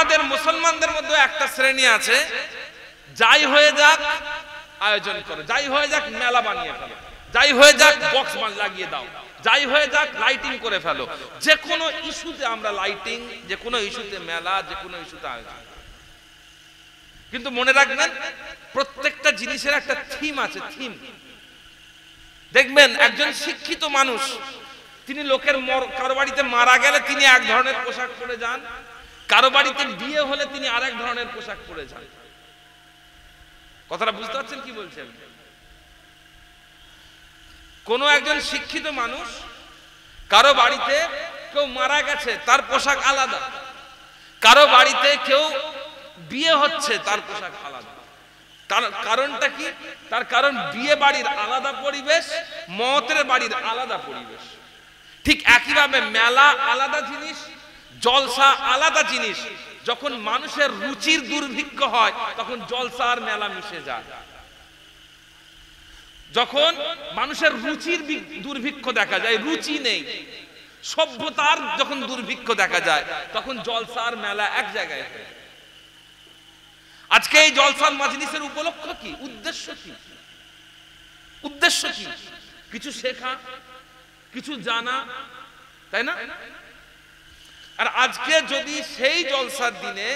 আমাদের মুসলমানদের মধ্যে একটা শ্রেণী আছে, যাই হয়ে যাক আয়োজন করো, যাই হয়ে যাক মেলা বানিয়ে ফেলো, যাই হয়ে যাক বক্স লাগিয়ে দাও, যাই হয়ে যাক লাইটিং করে ফেলো। যে কোনো ইস্যুতে আমরা লাইটিং, যে কোনো ইস্যুতে মেলা, যে কোনো ইস্যুতে আয়োজন। কিন্তু মনে রাখবেন প্রত্যেকটা জিনিসের একটা থিম আছে, থিম। দেখবেন একজন শিক্ষিত মানুষ তিনি লোকের কারো বাড়িতে মারা গেলে তিনি এক ধরনের পোশাক পরে যান, কারো বাড়িতে বিয়ে হলে তিনি আরেক ধরনের পোশাক পরে যান। কথাটা বুঝতে পারছেন কি বলছেন? কোন একজন শিক্ষিত মানুষ কারো বাড়িতে কেউ মারা গেছে তার পোশাক আলাদা, কারো বাড়িতে কেউ বিয়ে হচ্ছে তার পোশাক আলাদা। তার কারণটা কি? তার কারণ বিয়ে বাড়ির আলাদা পরিবেশ, মওতের বাড়ির আলাদা পরিবেশ। ঠিক একইভাবে মেলা আলাদা জিনিস, জলসা আলাদা জিনিস। যখন মানুষের রুচির দুর্ভিক্ষ হয় তখন জলসা আর মেলা মিশে যায়। যখন মানুষের রুচির দুর্ভিক্ষ দেখা যায়, রুচি নেই, সভ্যতার যখন দুর্ভিক্ষ দেখা যায় তখন জলসা আর মেলা এক জায়গায় হয়। আজকে এই জলসার মাজলিসের উপলক্ষ কি, উদ্দেশ্য কি? উদ্দেশ্য কি? কিছু শেখা, কিছু জানা, তাই না? আর আজকে যদি সেই জলসার দিনে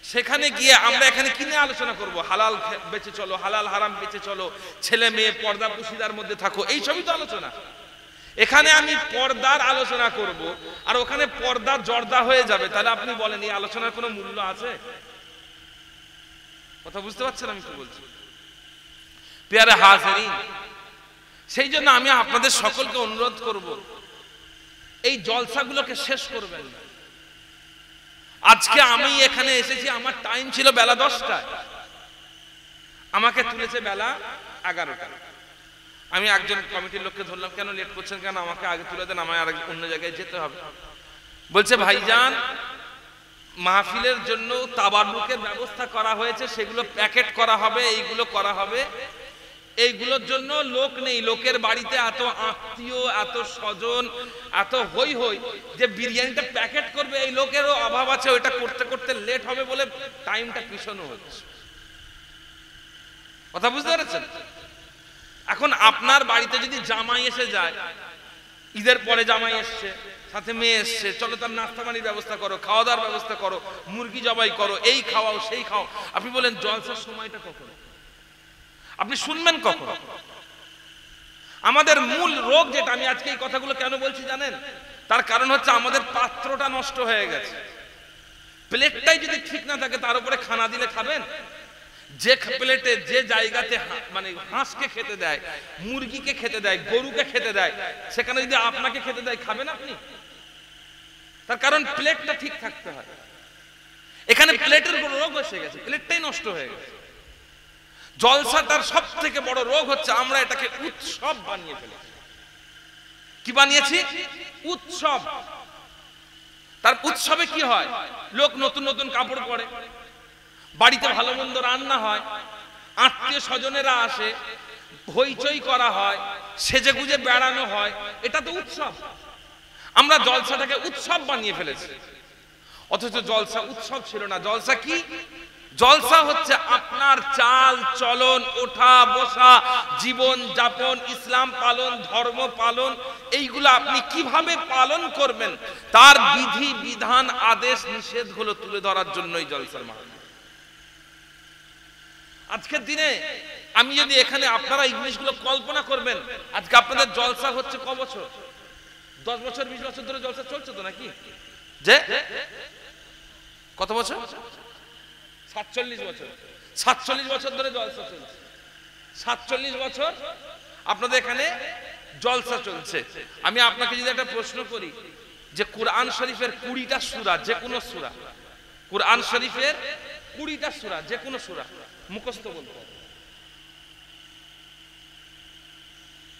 সেখানে গিয়ে আমরা এখানে কিনে আলোচনা করব, হালাল বেঁচে চলো, হালাল হারাম বেঁচে চলো, ছেলে মেয়ে পর্দা পুশিদার মধ্যে থাকো, এই সবই তো আলোচনা। এখানে আমি পর্দার আলোচনা করব আর ওখানে পর্দা জর্দা হয়ে যাবে, তাহলে আপনি বলেন এই আলোচনার কোনো মূল্য আছে? কথা বুঝতে পারছেন আমি কি বলছি? প্যারে হাজিরিন, সেই জন্য আমি আপনাদের সকলকে অনুরোধ করব এই জলসাগুলোকে শেষ করবেন না। আজকে আমি এখানে এসেছি, আমার টাইম ছিল বেলা 10টায়, আমাকে তুলেছে বেলা 11টা। আমি একজন কমিটির লোককে ধরলাম, কেন লেট করছেন, কেন আমাকে আগে তুলে দেন, আমায় আর অন্য জায়গায় যেতে হবে। বলছে ভাইজান মাহফিলের জন্য তাবাররুকের ব্যবস্থা করা হয়েছে, সেগুলো প্যাকেট করা হবে, এইগুলো করা হবে, এইগুলোর জন্য লোক নেই, লোকের বাড়িতে এত আত্মীয়, এত স্বজন, এত হই হই যে বিরিয়ানিটা প্যাকেট করবে এই লোকেরও অভাব আছে, ওইটা করতে করতে লেট হবে বলে টাইমটা পিছানো হচ্ছে। কথা বুঝতে পেরেছেন? এখন আপনার বাড়িতে যদি জামাই এসে যায়, ঈদের পরে জামাই এসছে, সাথে মেয়ে এসছে, চলো তার নাস্তা পানির ব্যবস্থা করো, খাওয়া দাওয়ার ব্যবস্থা করো, মুরগি জবাই করো, এই খাওয়াও সেই খাও। আপনি বলেন জলসার সময়টা কখন? আপনি শুনবেন কখন? আমাদের মূল রোগ যেটা, আমি আজকে এই কথাগুলো কেন বলছি জানেন? তার কারণ হচ্ছে আমাদের পাত্রটা নষ্ট হয়ে গেছে। প্লেটটাই যদি ঠিক না থাকে তার উপরে খানা দিলে খাবেন? যে প্লেটে যে জায়গাতে মানে হাঁসকে খেতে দেয়, মুরগিকে খেতে দেয়, গরুকে খেতে দেয়, সেখানে যদি আপনাকে খেতে দেয় খাবেন আপনি? তার কারণ প্লেটটা ঠিক থাকতে হয়। এখানে প্লেটের রোগ এসে গেছে, প্লেটটাই নষ্ট হয়ে গেছে। জলসাটার সব থেকে বড় রোগ হচ্ছে আমরা এটাকে উৎসব বানিয়ে ফেলেছি। কি বানিয়েছি? উৎসব। তার উৎসবে কি হয়? লোক নতুন নতুন কাপড় পরে, বাড়িতে ভালো মন্দ রান্না হয়, আত্মীয় স্বজনেরা আসে, হইচই করা হয়, সেজে গুজে বেড়ানো হয়, এটা তো উৎসব। আমরা জলসাটাকে উৎসব বানিয়ে ফেলেছি, অথচ জলসা উৎসব ছিল না। জলসা কি? জলসা হচ্ছে আপনার চাল চলন, ওঠা বসা, জীবন যাপন, ইসলাম পালন, ধর্ম পালন, এইগুলো আপনি কিভাবে পালন করবেন তার বিধি বিধান, আদেশ নিষেধ হলো তুলে ধরার জন্যই জলসার মাহফিল। আজকের দিনে আমি যদি এখানে, আপনারা এই জিনিসগুলো কল্পনা করবেন, আজকে আপনাদের জলসা হচ্ছে ক বছর? 10 বছর 20 বছর ধরে জলসা চলছে তো নাকি? যে কত বছর? 47 বছর। 47 বছর ধরে জলসা চলছে। 47 বছর আপনাদের এখানে জলসা চলছে। আমি আপনাকে যদি একটা প্রশ্ন করি যে কুরআন শরীফের 20টা সূরা, যে কোনো সূরা, কুরআন শরীফের 20টা সূরা, যে কোনো সূরা মুখস্থ বলতে হবে।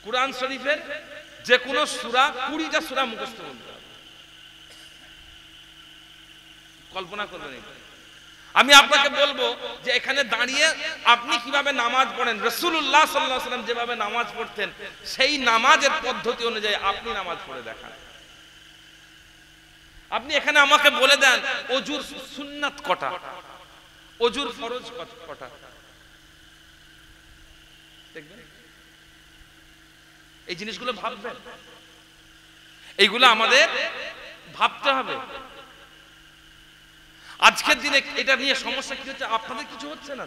কুরআন শরীফের যে কোনো সূরা, 20টা সূরা মুখস্থ বলতে হবে। কল্পনা করবেন। আমি আপনাকে বলবো যে এখানে দাঁড়িয়ে আপনি কিভাবে নামাজ পড়েন, রাসূলুল্লাহ সাল্লাল্লাহু আলাইহি ওয়াসাল্লাম যেভাবে নামাজ পড়তেন সেই নামাজের পদ্ধতি অনুযায়ী আপনি নামাজ পড়ে দেখান। আপনি এখানে আমাকে বলে দেন অজুর সুন্নাত কটা, অজুর ফরজ কটা, দেখবেন এই জিনিসগুলো ভাববেন, এইগুলো আমাদের ভাবতে হবে। আজকের দিনে এটা নিয়ে সমস্যা কি হচ্ছে, আপনাদের কিছু হচ্ছে না,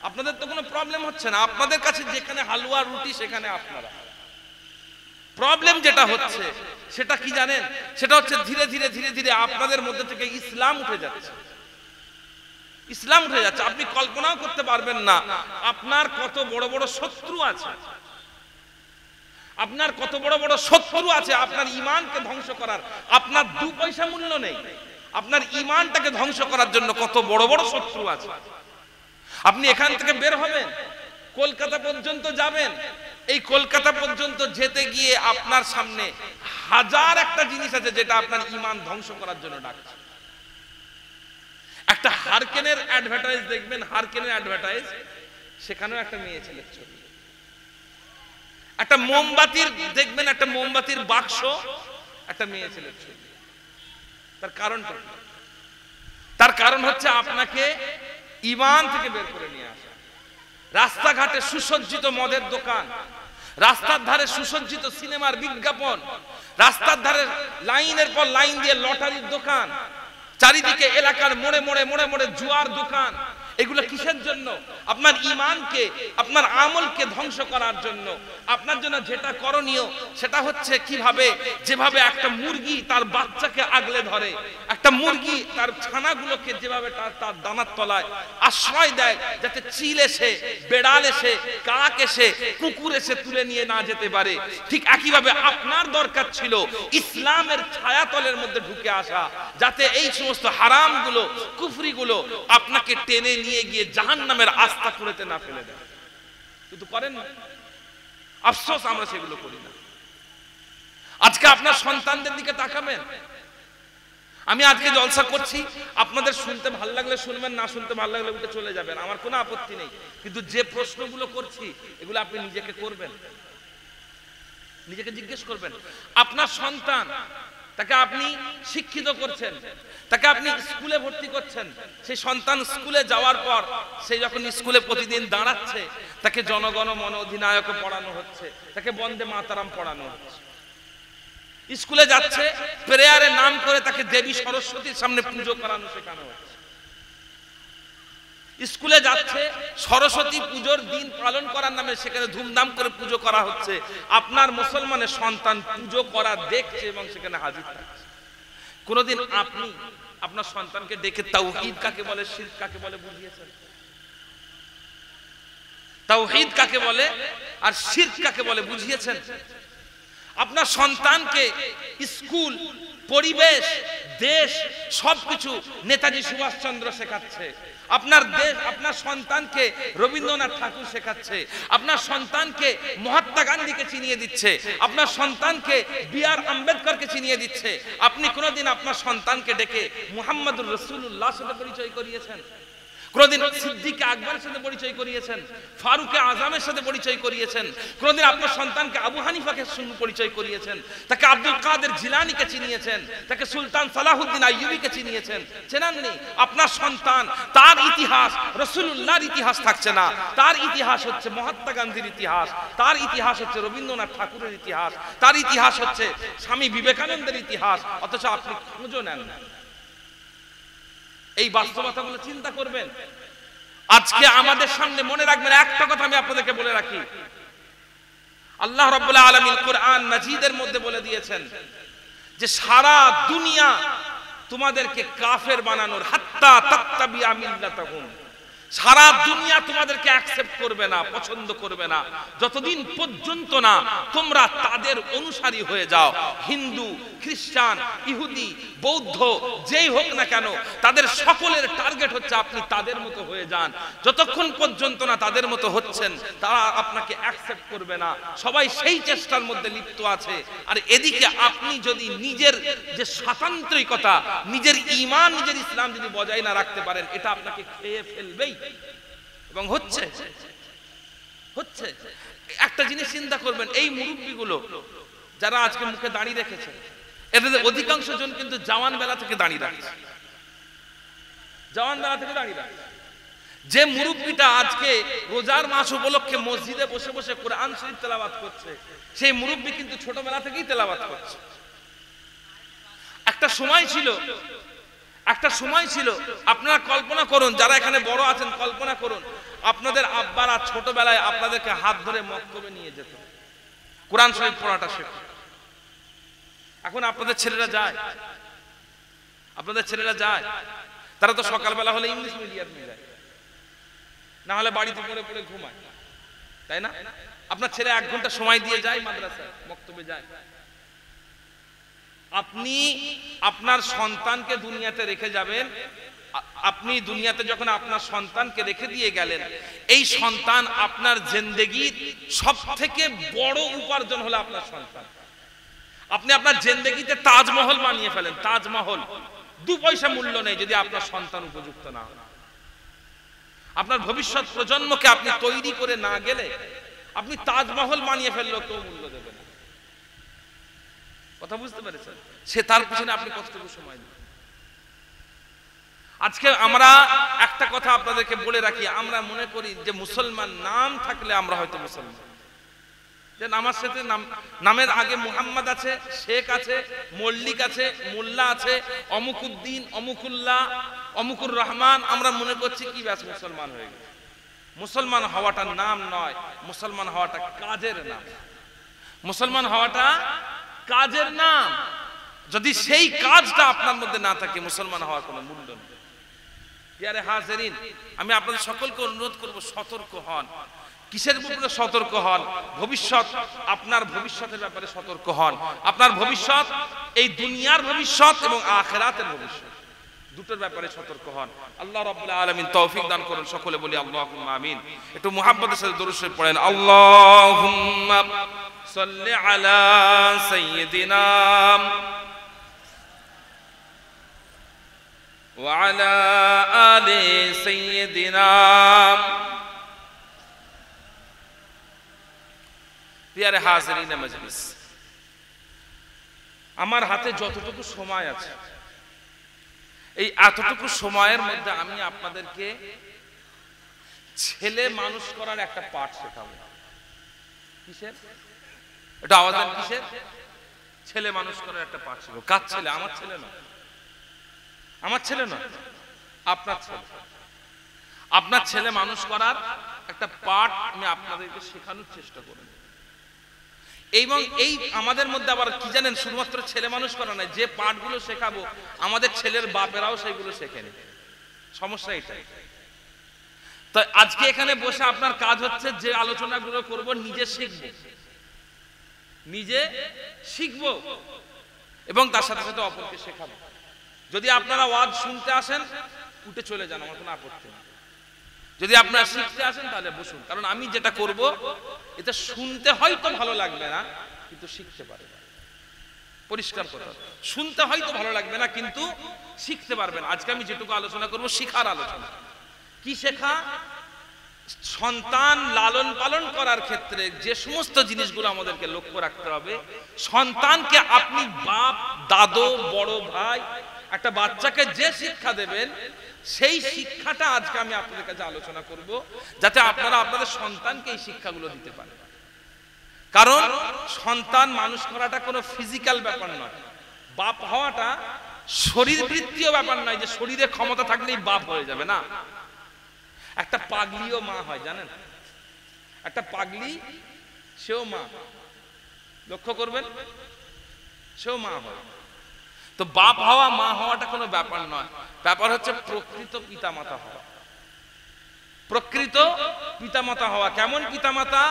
আপনাদের তো কোনো প্রবলেম হচ্ছে না, আপনাদের কাছে যেখানে হালুয়া রুটি সেখানে আপনারা। প্রবলেম যেটা হচ্ছে সেটা কি জানেন, সেটা হচ্ছে ধীরে ধীরে ধীরে ধীরে আপনাদের মধ্যে থেকে ইসলাম উঠে যাচ্ছে, ইসলাম উঠে যাচ্ছে। আপনি কল্পনাও করতে পারবেন না আপনার কত বড় বড় শত্রু আছে, আপনার কত বড় বড় শত্রু আছে আপনার ঈমানকে ধ্বংস করার। আপনার 2 পয়সা মূল্য নেই, আপনার ঈমানটাকে ধ্বংস করার জন্য কত বড় বড় শত্রু আছে। আপনি এখান থেকে বের হবেন, কলকাতা পর্যন্ত যাবেন, এই কলকাতা পর্যন্ত যেতে গিয়ে আপনার সামনে হাজার একটা জিনিস আছে যেটা আপনার ঈমান ধ্বংস করার জন্য ডাকছে। একটা হারকেনের অ্যাডভার্টাইজ দেখবেন, হারকেনের অ্যাডভার্টাইজ, সেখানেও একটা মেয়ে ছেলের ছবি। একটা মোমবাতির দেখবেন, একটা মোমবাতির বাক্স, একটা মেয়ে ছেলের ছবি। তার কারণটা, তার কারণ হচ্ছে আপনাকে ঈমান থেকে বের করে নিয়ে আসা। রাস্তাঘাটে সুসজ্জিত মদের দোকান, রাস্তার ধারে সুসজ্জিত সিনেমার বিজ্ঞাপন, রাস্তার ধারে লাইনের পর লাইন দিয়ে লটারির দোকান, চারিদিকে এলাকার মোড়ে মোড়ে মোড়ে মোড়ে জুয়ার দোকান। এগুলো কিসের জন্য? আপনার ঈমানকে, আপনার আমলকে ধ্বংস করার জন্য। আপনার জন্য যেটা করণীয় সেটা হচ্ছে কিভাবে, যেভাবে একটা মুরগি তার বাচ্চাকে আগলে ধরে, একটা মুরগি তার ছানাগুলোকে যেভাবে তার দানার তলায় আশ্রয় দেয় যাতে চিল এসে, বেড়াল এসে, কাক এসে, কুকুর এসে তুলে নিয়ে না যেতে পারে, ঠিক একইভাবে আপনার দরকার ছিল ইসলামের ছায়াতলের মধ্যে ঢুকে আসা, যাতে এই সমস্ত হারামগুলো, কুফরিগুলো আপনাকে টেনে নিয়ে গিয়ে জাহান্নামের আস্থা করতে না ফেলে দেয়। কিন্তু করেন না, আফসোস আমরা সেগুলো করি না। আজকে আপনার সন্তানদের দিকে তাকাবেন। আমি আজকে জলসা করছি, আপনাদের শুনতে ভালো লাগলে শুনবেন, না শুনতে ভালো লাগলে উঠে চলে যাবেন, আমার কোনো আপত্তি নেই। কিন্তু যে প্রশ্নগুলো করছি এগুলো আপনি নিজেকে করবেন, নিজেকে জিজ্ঞেস করবেন। আপনার সন্তান, তাকে আপনি শিক্ষিত করছেন, তাকে আপনি স্কুলে ভর্তি করছেন, সেই সন্তান স্কুলে যাওয়ার পর সে যখন স্কুলে প্রতিদিন দাঁড়াচ্ছে, তাকে জনগণ মন অধিনায়ক পড়ানো হচ্ছে, তাকে বন্দে মাতারাম পড়ানো হচ্ছে। স্কুলে যাচ্ছে, প্রেয়ারের নাম করে তাকে দেবী সরস্বতীর সামনে পুজো করানো শেখানো হচ্ছে। স্কুলে যাচ্ছে, সরস্বতী পুজোর দিন পালন করার নামে সেখানে ধুমধাম করে পুজো করা হচ্ছে। আপনার মুসলমানের সন্তান পুজো করা দেখছে এবং সেখানে হাজির থাকছে। কোনদিন আপনি আপনার সন্তানকে ডেকে তাওহীদ কাকে বলে, শিরক কাকে বলে বুঝিয়েছেন? তাওহীদ কাকে বলে আর শিরক কাকে বলে বুঝিয়েছেন? আপনার সন্তানকে স্কুল, পরিবেশ, দেশ সবকিছু নেতাজি সুভাষচন্দ্র শেখাচ্ছে। আপনার দেশ, আপনার সন্তানকে রবীন্দ্রনাথ ঠাকুর শেখাচ্ছে, আপনার সন্তানকে মহাত্মা গান্ধীকে চিনিয়ে দিচ্ছে, আপনার সন্তানকে বি.আর. আম্বেদকরকে চিনিয়ে দিচ্ছে। আপনি কোনোদিন আপনার সন্তানকে ডেকে মুহাম্মদুর রাসূলুল্লাহর সাথে পরিচয় করিয়েছেন? কোনদিন সিদ্দিক আকবরের সাথে পরিচয় করিয়েছেন? ফারুক আজমের সাথে পরিচয় করিয়েছেন? কোনদিন আপনার সন্তানকে আবু হানিফাকে সঙ্গে পরিচয় করিয়েছেন? তাকে আব্দুল কাদের জিলানীকে চিনিয়েছেন? তাকে সুলতান সালাহুদ্দিন আইয়ুবীকে চিনিয়েছেন? চেনেননি? আপনার সন্তান, তার ইতিহাস রাসূলুল্লাহর ইতিহাস থাকছে না, তার ইতিহাস হচ্ছে মহাত্মা গান্ধীর ইতিহাস, তার ইতিহাস হচ্ছে রবীন্দ্রনাথ ঠাকুরের ইতিহাস, তার ইতিহাস হচ্ছে স্বামী বিবেকানন্দের ইতিহাস, অথচ আপনি খোঁজও নেন না। এই বাস্তবতাগুলো চিন্তা করবেন। আজকে আমাদের সামনে মনে রাখবেন, একটা কথা আমি আপনাদেরকে বলে রাখি, আল্লাহ রাব্বুল আলামিন কোরআন মাজিদের মধ্যে বলে দিয়েছেন যে সারা দুনিয়া তোমাদেরকে কাফের বানানোর, হাত্তা তাত্তাবিয়া মিল্লাতাহুম, সারা দুনিয়া তোমাদেরকে অ্যাকসেপ্ট করবে না, পছন্দ করবে না, যতদিন পর্যন্ত না তোমরা তাদের অনুসারী হয়ে যাও। হিন্দু, খ্রিস্টান, ইহুদি, বৌদ্ধ, যেই হোক না কেন, তাদের সকলের টার্গেট হচ্ছে আপনি তাদের মতো হয়ে যান। যতক্ষণ পর্যন্ত না তাদের মতো হচ্ছেন, তারা আপনাকে অ্যাকসেপ্ট করবে না। সবাই সেই চেষ্টার মধ্যে লিপ্ত আছে। আর এদিকে আপনি যদি নিজের যে স্বাতন্ত্রিকতা, নিজের ঈমান, নিজের ইসলাম যদি বজায় না রাখতে পারেন, এটা আপনাকে খেয়ে ফেলবেই। এবং হচ্ছে হচ্ছে একটা জিনিস চিন্তা করবেন, এই মুরব্বিগুলো যারা আজকে মুখে দাঁড়িয়ে রেখেছে, এদের অধিকাংশ জন কিন্তু জওয়ান বেলা থেকে দাঁড়িয়ে রাখছে, জওয়ান বেলা থেকে দাঁড়িয়ে রাখছে। যে মুরব্বিটা আজকে রোজার মাস উপলক্ষে মসজিদে বসে বসে কোরআন শরীফ তেলাওয়াত করছে, সেই মুরব্বি কিন্তু ছোটবেলা থেকেই তেলাওয়াত করছে। একটা সময় ছিল আপনারা কল্পনা করুন, যারা এখানে বড় আছেন কল্পনা করুন, আপনাদের আব্বারা ছোটবেলায় আপনাদেরকে হাত ধরে মক্তবে নিয়ে যেত কোরআন শরীফ পড়াটা শেখা। এখন আপনাদের ছেলেরা যায়, তারা তো সকালবেলা হলে ইংলিশ মিডিয়ামে যায়, না হলে বাড়িতে পড়ে পড়ে ঘুমায়, তাই না? আপনার ছেলে 1 ঘন্টা সময় দিয়ে যায় মাদ্রাসায়, মক্তবে যায়। আপনি আপনার সন্তানকে দুনিয়াতে রেখে যাবেন, আপনি দুনিয়াতে যখন আপনার সন্তানকে রেখে দিয়ে গেলেন, এই সন্তান আপনার জিন্দেগির সবথেকে বড় উপার্জন হলো আপনার সন্তান। আপনি আপনার জিন্দেগিতে তাজমহল বানিয়ে ফেলেন, তাজমহল 2 পয়সা মূল্য নেই যদি আপনার সন্তান উপযুক্ত না হয়। আপনার ভবিষ্যৎ প্রজন্মকে আপনি তৈরি করে না গেলে আপনি তাজমহল বানিয়ে ফেললেও কেউ মূল্য দেবে না। কথা বুঝতে পেরেছেন? সে তার পিছনে আপনি কতটুকু সময় দেন। আজকে আমরা একটা কথা আপনাদেরকে বলে রাখি, আমরা মনে করি যে মুসলমান নাম থাকলে আমরা হয়তো মুসলমান, যে আমার সাথে নামের আগে মুহাম্মদ আছে, শেখ আছে, মল্লিক আছে, মোল্লা আছে, অমুকুদ্দিন, অমুকুল্লাহ, অমুকুর রহমান, আমরা মনে করছি কি ব্যাস মুসলমান হয়ে গেছে। মুসলমান হওয়াটা নাম নয়, মুসলমান হওয়াটা কাজের নাম। মুসলমান হওয়াটা কাজের নাম। যদি সেই কাজটা আপনার মধ্যে না থাকে, মুসলমান হওয়ার কোনো মূল্য নেই। প্রিয় হাজিরিন, আমি আপনাদের সকলকে অনুরোধ করব, সতর্ক হন। কিসের ব্যাপারে সতর্ক হন? ভবিষ্যৎ, আপনার ভবিষ্যতের ব্যাপারে সতর্ক হন। আপনার ভবিষ্যৎ, এই দুনিয়ার ভবিষ্যৎ এবং আখিরাতের ভবিষ্যৎ, দুটোর ব্যাপারে সতর্ক হন। আল্লাহ রাব্বুল আলামিন তৌফিক দান করুন। সকলে বলি আল্লাহুম্মা আমিন। একটু মুহাব্বতের সাথে দরুদ শরীফ পড়েন। আল্লাহুম্মা সাল্লি আলা সাইয়্যিদিনা ওয়া আলা আলি সাইয়্যিদিনা। প্রিয় হাজিরিন মজলিস, আমার হাতে যতটুকু সময় আছে, এই এতটুকু সময়ের মধ্যে আমি আপনাদেরকে ছেলে মানুষ করার একটা পাঠ শেখাবো। কিসের? এটা আওয়াজ দেন, কিসের? ছেলে মানুষ করার একটা পাঠ শেখাবো। কার ছেলে? আমার ছেলে না, আমার ছেলে না, আপনার ছেলে। আপনার ছেলে মানুষ করার একটা পাঠ আমি আপনাদেরকে শেখানোর চেষ্টা করব। এবং এই আমাদের মধ্যে আবার কি জানেন, শুধুমাত্র ছেলে মানুষ করা নয়, যে পাঠগুলো শেখাবো আমাদের ছেলের বাপেরাও সেগুলো শেখেনি। সমস্যা এটাই। তো আজকে এখানে বসে আপনার কাজ হচ্ছে, যে আলোচনাগুলো করব নিজে শিখবো এবং তার সাথে সাথে অপরকে শেখাবো। যদি আপনারা ওয়াজ শুনতে আসেন, উঠে চলে যান, আমার কোনো আপত্তি নেই। যদি আপনারা শিখতে আসেন তাহলে বসুন, কারণ আমি যেটা করব এটা শুনতে হয়তো ভালো লাগবে না, কিন্তু শিখতে পারবেন। পরিষ্কার কথা, শুনতে হয়তো ভালো লাগবে না, কিন্তু শিখতে পারবেন। আজকে আমি যেটুকু আলোচনা করব শিখার আলোচনা। কি শেখা? সন্তান লালন পালন করার ক্ষেত্রে যে সমস্ত জিনিসগুলো আমাদেরকে লক্ষ্য রাখতে হবে। সন্তানকে আপনি বাপ, দাদু, বড় ভাই, একটা বাচ্চাকে যে শিক্ষা দেবেন, সেই শিক্ষাটা আজকে আমি আপনাদের কাছে আলোচনা করব, যাতে আপনারা আপনাদের সন্তানকে এই শিক্ষাগুলো দিতে পারেন। কারণ সন্তান মানুষ করাটা কোনো ফিজিক্যাল ব্যাপার নয়, বাপ হওয়াটা শরীরবৃত্তীয় ব্যাপার নয়, যে শরীরে ক্ষমতা থাকলেই বাপ হয়ে যাবে না। একটা পাগলিও মা হয়, জানেন? একটা পাগলি, সেও মা, লক্ষ্য করবেন, সেও মা হয়। তো বাপ হওয়া, মা হওয়াটা কোনো ব্যাপার নয়, ব্যাপার হচ্ছে প্রকৃত পিতামাতা হওয়া। প্রকৃত পিতামাতা হওয়া কেমন পিতামাতা?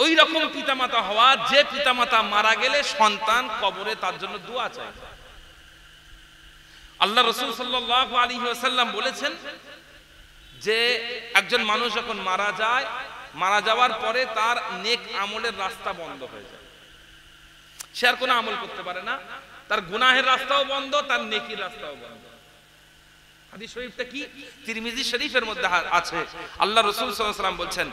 ওই রকম পিতামাতা হওয়া যে পিতামাতা মারা গেলে সন্তান কবরে তার জন্য দোয়া চায়। আল্লাহ রাসূল সাল্লাল্লাহু আলাইহি ওয়াসাল্লাম বলেছেন যে একজন মানুষ যখন মারা যায়, মারা যাওয়ার পরে তার নেক আমলের রাস্তা বন্ধ হয়ে যায়, সে আর কোনো আমল করতে পারে না। তার গুনাহের রাস্তাও বন্ধ, তার নেকির রাস্তাও বন্ধ। হাদিস শরীফটা কি? তিরমিজি শরীফের মধ্যে আছে। আল্লাহ রাসূল সাল্লাল্লাহু আলাইহি ওয়াসাল্লাম বলছেন,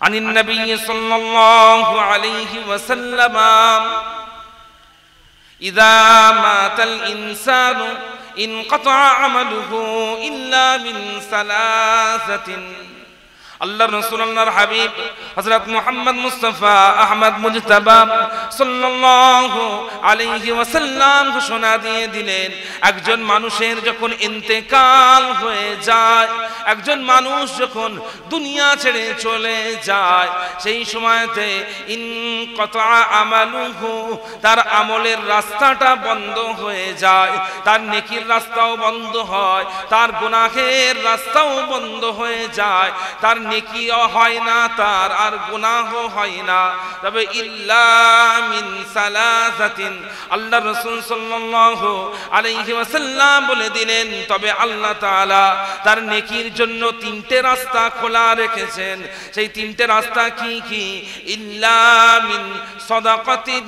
আনিন নবী সাল্লাল্লাহু আলাইহি ওয়াসাল্লাম ইযা মাতাল ইনসানু ইনকাতা আমালুহু ইল্লা মিন সালাসাতিন। আল্লাহর রাসূল আল্লাহর হাবিব হযরত মুহাম্মদ মুস্তাফা আহমদ মুজতাবা সাল্লাল্লাহু আলাইহি ওয়াসাল্লাম ঘোষণা দিয়ে দিলেন, একজন মানুষের যখন ইন্তেকাল হয়ে যায়, একজন মানুষ যখন দুনিয়া ছেড়ে চলে যায়, সেই সময়তে ইনকাতা আমালুহু, তার আমলের রাস্তাটা বন্ধ হয়ে যায়, তার নেকির রাস্তাও বন্ধ হয়, তার গুনাহের রাস্তাও বন্ধ হয়ে যায়, তার নেকিও হয় না, তার আর গুনাহ হয় না। তবে ইল্লা মিন সালাসাতিন, আল্লাহ রাসূল সাল্লাল্লাহু আলাইহি ওয়াসাল্লাম বলে দিলেন, তবে আল্লাহ তাআলা তার নেকির জন্য তিনটে রাস্তা খোলা রেখেছেন। সেই তিনটে রাস্তা কি কি? ইল্লা মিন সাদাকাতিন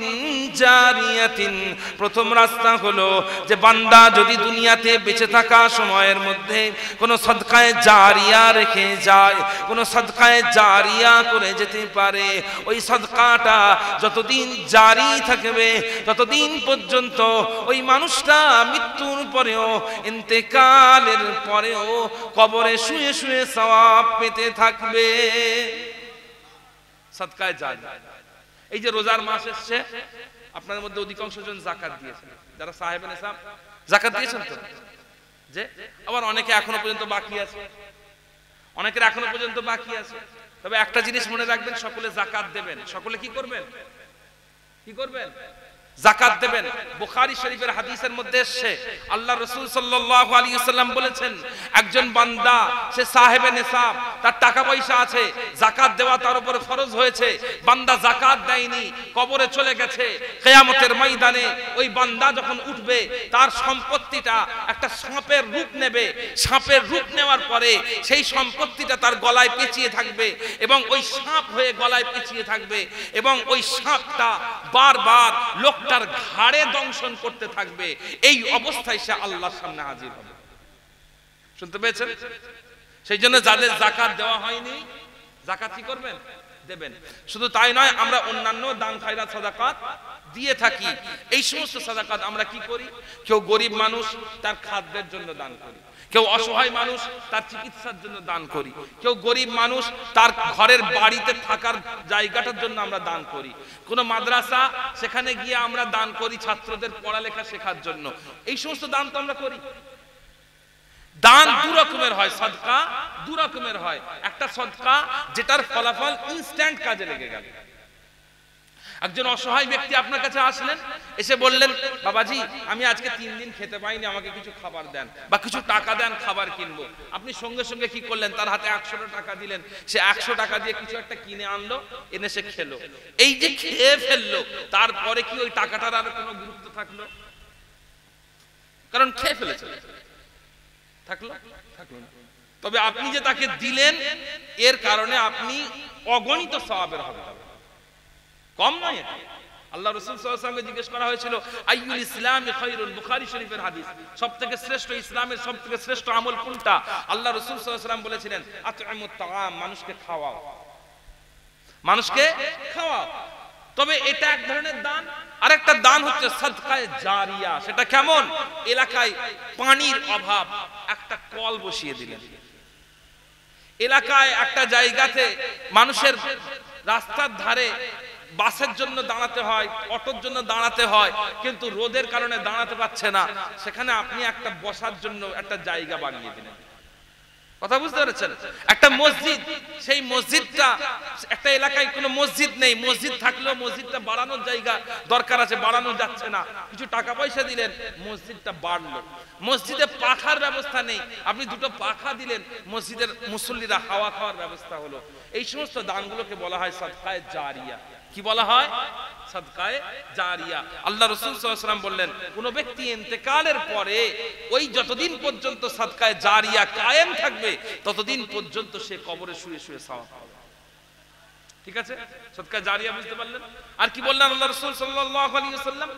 জারিয়াতিন। প্রথম রাস্তা হলো যে বান্দা যদি দুনিয়াতে বেঁচে থাকা সময়ের মধ্যে কোনো সদকায়ে জারিয়া রেখে যায়, কোনো সদকায়ে জারিয়া করে যেতে পারে, ওই সদকাটা যতদিন জারি থাকবে ততদিন পর্যন্ত ওই মানুষটা মৃত্যুর পরেও, ইন্তেকালের পরেও কবরে শুয়ে শুয়ে সওয়াব পেতে থাকবে। সদকায়ে জারিয়া। এই যে রোজার মাস এসছে, আপনাদের মধ্যে অধিকাংশ জন যাকাত দিয়েছেন, যারা সাহেব নেশাব যাকাত দিয়েছেন তো, যে আবার অনেকে এখনো পর্যন্ত বাকি আছে, অনেকের এখনো পর্যন্ত বাকি আছে। তবে একটা জিনিস মনে রাখবেন, সকলে যাকাত দেবেন। সকলে কি করবেন? কি করবেন? যাকাত দেবেন। বুখারী শরীফের হাদিসের মধ্যে এসেছে, আল্লাহ রাসূল সাল্লাল্লাহু আলাইহি ওয়াসাল্লাম বলেছেন, একজন বান্দা সে সাহেবে নেশাব, তার টাকা পয়সা আছে, যাকাত দেওয়া তার উপরে ফরজ হয়েছে, বান্দা যাকাত দেয়নি, কবরে চলে গেছে, কিয়ামতের ময়দানে ওই বান্দা যখন উঠবে, তার সম্পত্তিটা একটা সাপের রূপ নেবে। সাপের রূপ নেওয়ার পরে সেই সম্পত্তিটা তার গলায় পেঁচিয়ে থাকবে, এবং ওই সাপ হয়ে গলায় পেঁচিয়ে থাকবে, এবং ওই সাপটা বারবার লোক তার ঘাড়ে দংশন করতে থাকবে। এই অবস্থায় সে আল্লাহর সামনে হাজির হবে। শুনতে পেয়েছেন? সেই জন্য যাদের যাকাত দেওয়া হয়নি, যাকাত কি করবেন? দেবেন। শুধু তাই নয়, আমরা অন্যান্য দান খায়রাত সাদাকাত দিয়ে থাকি। এই সমস্ত সাদাকাত আমরা কি করি? কেউ গরিব মানুষ, তার খাদ্যের জন্য দান করি। কেউ অসহায় মানুষ, তার চিকিৎসার জন্য দান করি। কেউ গরিব মানুষ, তার ঘরের বাড়িতে থাকার জায়গাটার জন্য আমরা দান করি। কোনো মাদ্রাসা, সেখানে গিয়ে আমরা দান করি ছাত্রদের পড়ালেখা শেখার জন্য। এই সমস্ত দান তো আমরা করি। দান দু রকমের হয়, সদকা দু রকমের হয়। একটা সদকা যেটার ফলাফল ইনস্ট্যান্ট কাজে লেগে গেল। একজন অসহায় ব্যক্তি আপনার কাছে আসলেন, এসে বললেন, বাবাজি আমি আজকে 3 দিন খেতে পাইনি, আমাকে কিছু খাবার দেন বা কিছু টাকা দেন, খাবার কিনবো। আপনি সঙ্গে সঙ্গে কি করলেন? তার হাতে 100 টাকা দিলেন। সে 100 টাকা দিয়ে কিছু একটা কিনে আনলো, এনে সে খেলো। এই যে খেয়ে ফেললো, তারপরে কি ওই টাকাটার আর কোনো গুরুত্ব থাকলো? কারণ খেয়ে ফেলেছে। থাকলো? থাকলো না। তবে আপনি যে তাকে দিলেন, এর কারণে আপনি অগণিত সওয়াবের হবে, কম নয়। আল্লাহ রাসূল সাল্লাল্লাহু আলাইহি ওয়াসাল্লামকে জিজ্ঞেস করা হয়েছিল, আইয়ুল ইসলামি খায়রুন, বুখারী শরীফের হাদিস, সবথেকে শ্রেষ্ঠ ইসলামের সবথেকে শ্রেষ্ঠ আমল কোনটা? আল্লাহ রাসূল সাল্লাল্লাহু আলাইহি ওয়াসাল্লাম বলেছিলেন, আত'ইমুত তাআম, মানুষকে খাওয়াও, মানুষকে খাওয়াও। তবে এটা এক ধরনের দান। আরেকটা দান হচ্ছে সাদকায়ে জারিয়া। সেটা কেমন? এলাকায় পানির অভাব, একটা কল বসিয়ে দিলেন। এলাকায় একটা জায়গাতে মানুষের রাস্তার ধারে বাসের জন্য দাঁড়াতে হয়, অটোর জন্য দাঁড়াতে হয়, কিন্তু রোদের কারণে দাঁড়াতে পারছে না, সেখানে আপনি একটা বসার জন্য একটা জায়গা বানিয়ে দিলেন। কথা বুঝতে পেরেছেন? একটা মসজিদ, সেই মসজিদটা, একটা এলাকায় কোনো মসজিদ নেই, মসজিদ থাকলেও মসজিদটা বাড়ানোর জায়গা দরকার আছে, বাড়ানো যাচ্ছে না, কিছু টাকা পয়সা দিলেন, মসজিদটা বাড়লো। মসজিদে পাখার ব্যবস্থা নেই, আপনি 2টো পাখা দিলেন, মসজিদের মুসল্লিরা হাওয়া খাওয়ার ব্যবস্থা হলো। এই সমস্ত দানগুলোকে বলা হয় সাদকায়ে জারিয়া। কি বলা হয়? সাদকায়ে জারিয়া। আল্লাহ রাসূল সাল্লাল্লাহু আলাইহি ওয়াসাল্লাম বললেন, কোন ব্যক্তি ইন্তেকালের পরে ওই যতদিন পর্যন্ত সাদকায়ে জারিয়া কায়েম থাকবে, ততদিন পর্যন্ত সে কবরে শুয়ে শুয়ে সওয়াব পাবে। ঠিক আছে? সাদকায়ে জারিয়া বুঝতে পারলেন? আর কি বললেন আল্লাহ রাসূল সাল্লাল্লাহু আলাইহি ওয়াসাল্লাম?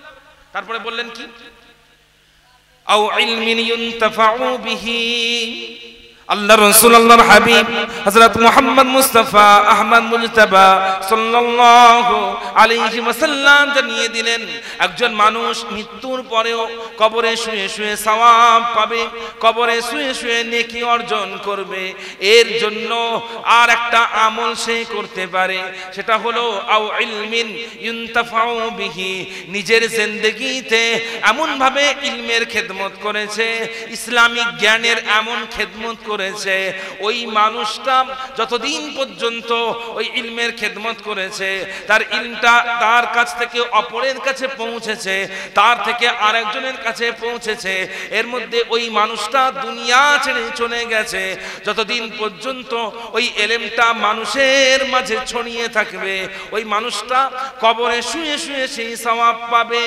তারপরে বললেন কি? আও ইলমিন ইউনতাফাউ বিহি। আল্লাহ রাসূল, আল্লাহর হাবিব হযরত মুহাম্মদ মুস্তাফা আহমদ মুজতাবা সাল্লাল্লাহু আলাইহি ওয়াসাল্লাম জানিয়ে দিলেন, একজন মানুষ মৃত্যুর পরেও কবরে শুয়ে শুয়ে সওয়াব পাবে, কবরে শুয়ে শুয়ে নেকি অর্জন করবে। এর জন্য আর একটা আমল সে করতে পারে, সেটা হলো আও ইলমিন ইউনতাফাউ বিহি, নিজের জিন্দেগিতে এমন ভাবে ইলমের খেদমত করেছে, ইসলামিক জ্ঞানের এমন খেদমত করেছে, ওই মানুষটা যতদিন পর্যন্ত ওই ইলমের খেদমত করেছে, তার ইলমটা তার কাছ থেকে অপরের কাছে পৌঁছেছে, তার থেকে আরেকজনের কাছে পৌঁছেছে, এর মধ্যে ওই মানুষটা দুনিয়া ছেড়ে চলে গেছে, যতদিন পর্যন্ত ওই ইলমটা মানুষের মাঝে ছড়িয়ে থাকবে, ওই মানুষটা কবরে শুয়ে শুয়ে সেই সওয়াব পাবে।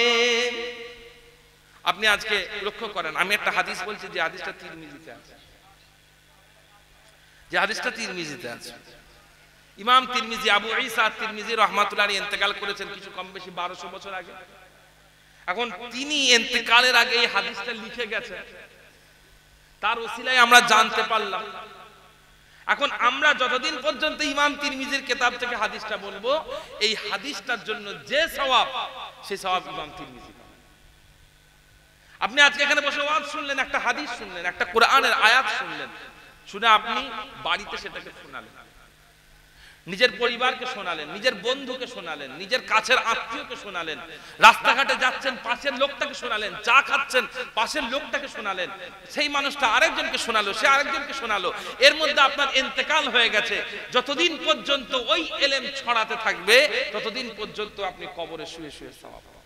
আপনি আজকে লক্ষ্য করেন, আমি একটা হাদিস বলছি যে হাদিসটা তিরমিজিতে আছে, যে হাদিসটা তিরমিজিতে আছে। ইমাম তিরমিজি, আবু ঈসা তিরমিজি রাহমাতুল্লাহি আলাইহি ইন্তেকাল করেছেন কিছু কম বেশি 1200 বছর আগে। এখন তিনি ইন্তেকালের আগে এই হাদিসটা লিখে গেছেন, তার ওসিলায় আমরা জানতে পারলাম। এখন আমরা যতদিন পর্যন্ত ইমাম তিরমিজির কিতাব থেকে হাদিসটা বলবো, এই হাদিসটার জন্য যে সওয়াব, সেই সওয়াব ইমাম তিরমিজি। আপনি আজকে এখানে বসে ওয়াজ শুনলেন, একটা হাদিস শুনলেন, একটা কোরআনের আয়াত শুনলেন, শুনে আপনি বাড়িতে সেটাকে শোনালেন, নিজের পরিবারকে শোনালেন, নিজের বন্ধুকে শোনালেন, নিজের কাছের আত্মীয়কে শোনালেন, রাস্তাঘাটে যাচ্ছেন পাশের লোকটাকে শোনালেন, চা খাচ্ছেন পাশের লোকটাকে শোনালেন, সেই মানুষটা আরেকজনকে শোনালো, সে আরেকজনকে শোনালো, এর মধ্যে আপনার ইন্তেকাল হয়ে গেছে। যতদিন পর্যন্ত ওই ইলম ছড়াতে থাকবে, ততদিন পর্যন্ত আপনি কবরে শুয়ে শুয়ে সওয়াব পাবেন।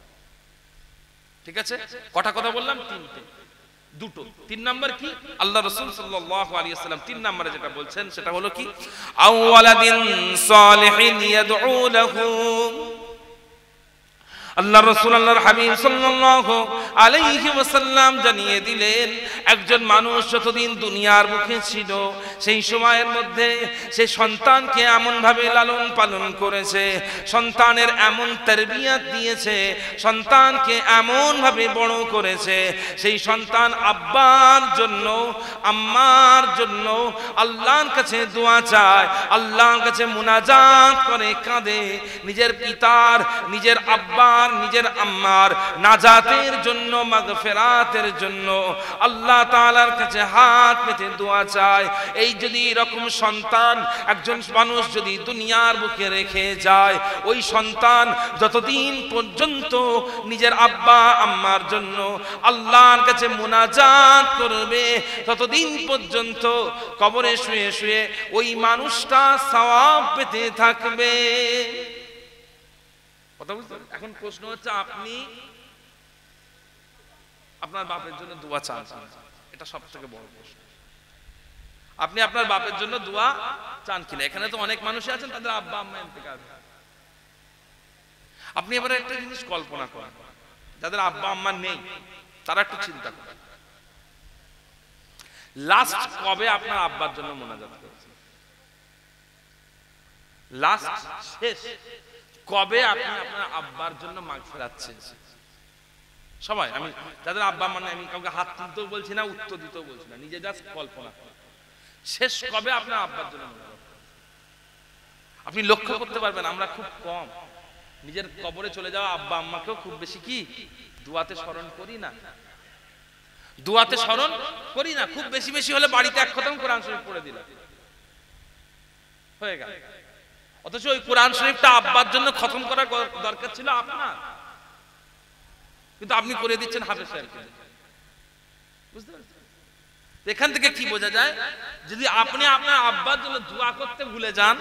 ঠিক আছে, কটা কথা বললাম? তিনটে, দুটো। তিন নাম্বার কি? আল্লাহ রাসূল সাল্লাল্লাহু আলাইহি ওয়াসাল্লাম তিন নম্বরে যেটা বলছেন সেটা হলো কি, আওয়ালাদিন সালিহিন ইয়াদউ লাহু। আল্লাহ রাসূল আল্লাহর হাবিব সাল্লাল্লাহু আলাইহি ওয়াসাল্লাম জানিয়ে দিলেন, একজন মানুষ যতদিন দুনিয়ার মুখে ছিল, সেই সময়ের মধ্যে সে সন্তানকে এমন ভাবে লালন পালন করেছে, সন্তানের এমন তারবিয়াত দিয়েছে, সন্তানকে এমন ভাবে বড় করেছে, সেই সন্তান আব্বার জন্য আম্মার জন্য আল্লাহর কাছে দোয়া চায়, আল্লাহর কাছে মুনাজাত করে, কাঁদে, নিজের পিতার, নিজের আব্বার, নিজের আম্মার নাজাতের জন্য, মাগফিরাতের জন্য আল্লাহ তাআলার কাছে হাত পেতে দোয়া চায়। এই যদি এরকম সন্তান একজন মানুষ যদি দুনিয়ার বুকে রেখে যায়, ওই সন্তান যতদিন পর্যন্ত নিজের আব্বা আম্মার জন্য আল্লাহর কাছে মুনাজাত করবে, ততদিন পর্যন্ত কবরে শুয়ে শুয়ে ওই মানুষটা সওয়াব পেতে থাকবে। এখন প্রশ্ন হচ্ছে, আপনি আপনার বাপের জন্য দোয়া চান? এটা সবথেকে বড় প্রশ্ন। আপনি আপনার বাপের জন্য দোয়া চান কিনা? এখানে তো অনেক মানুষই আছেন তাদের আব্বা আম্মা ইন্তেকাল। আপনি এবারে একটা জিনিস কল্পনা করেন, যাদের আব্বা আম্মা নেই তারা একটু চিন্তা করেন, লাস্ট কবে আপনার আব্বার জন্য মোনাজাত করেছেন? লাস্ট শেষ কবে আপনি আপনার আব্বার জন্য মাগফিরাত চেয়েছেন? সবাই, আমি যাদের আব্বা মানে আমি কাউকে হাত তুলতেও বলছি না, উত্তর দিতেও বলছি না, নিজে জাস্ট কল্পনা করেন, শেষ কবে আপনার আব্বার জন্য মোনাজাত করেছেন? আপনি লক্ষ্য করতে পারবেন আমরা খুব কম নিজের কবরে চলে যাওয়া আব্বা আম্মাকেও খুব বেশি কি দুয়াতে স্মরণ করি না, দুয়াতে স্মরণ করি না। খুব বেশি বেশি হলে বাড়িতে এক খতম কোরআন শরীফ পড়ে দিলাম, হয়ে গেল। অথচ ওই কোরআন শরীফটা আব্বার জন্য খতম করার দরকার ছিল আপনার, কিন্তু আপনি করে দিচ্ছেন হাফেজ সাহেবকে। বুঝতে পারছেন? এখান থেকে কি বোঝা যায়, যদি আপনি আপনার আব্বার জন্য দোয়া করতে ভুলে যান,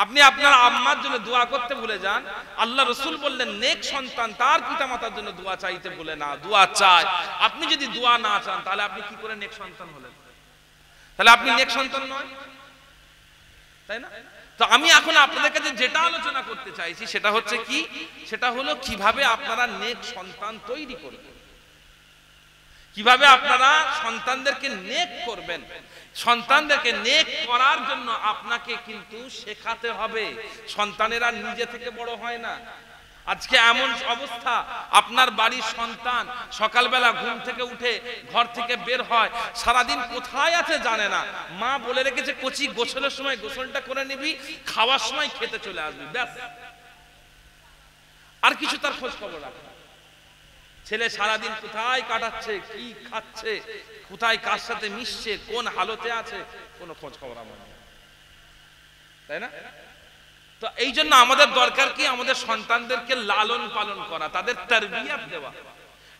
আপনি আপনার আম্মার জন্য দোয়া করতে ভুলে যান, আল্লাহ রাসূল বললেন নেক সন্তান তার পিতামাতার জন্য দোয়া চাইতে ভুলে না, দোয়া চায়। আপনি যদি দোয়া না চান তাহলে আপনি কি করে নেক সন্তান হলেন? তাহলে আপনি নেক সন্তান নয়, তাই না? তো আমি এখন আপনাদের কাছে যেটা আলোচনা করতে চাইছি সেটা হচ্ছে কি, সেটা হলো কিভাবে আপনারা নেক সন্তান তৈরি করবেন, কিভাবে আপনারা সন্তানদেরকে নেক করবেন। সন্তানদেরকে নেক করার জন্য আপনাকে কিন্তু শেখাতে হবে। সন্তানেরা নিজে থেকে বড় হয় না, আজকে এমন অবস্থা, আপনার বাড়ির সন্তান সকালবেলা ঘুম থেকে উঠে ঘর থেকে বের হয়, সারাদিন কোথায় আছে জানে না। মা বলে রেখেছে কচি গোসলের সময় গোসলটা করে নিবি, খাওয়ার সময় খেতে চলে আসবি, ব্যাস, আর কিছু তার খোঁজ খবর রাখে না। ছেলে সারাদিন কোথায় কাটাচ্ছে, কি খাচ্ছে, কোথায় কার সাথে মিশছে, কোন হালতে আছে, কোনো খোঁজ খবর আমার নেই, তাই না? তো এই জন্য আমাদের দরকার কি, আমাদের সন্তানদেরকে লালন পালন করা, তাদের তারবিয়াত দেওয়া।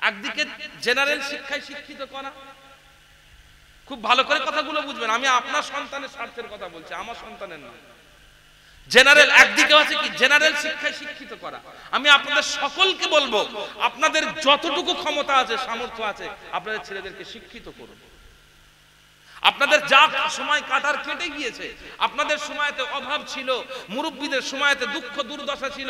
একদিকে জেনারেল শিক্ষায় শিক্ষিত করা, খুব ভালো করে কথাগুলো বুঝবেন, আমি আপনার সন্তানের স্বার্থের কথা বলছি, আমার সন্তানের না। জেনারেল একদিকে আছে কি, জেনারেল শিক্ষায় শিক্ষিত করা। আমি আপনাদের সকলকে বলবো, আপনাদের যতটুকু ক্ষমতা আছে, সামর্থ্য আছে, আপনাদের ছেলেদেরকে শিক্ষিত করুন। আপনাদের যা সময় কাটার কেটে গিয়েছে, আপনাদের সময়তে অভাব ছিল, মুরব্বীদের সময়তে দুঃখ দুর্দশা ছিল,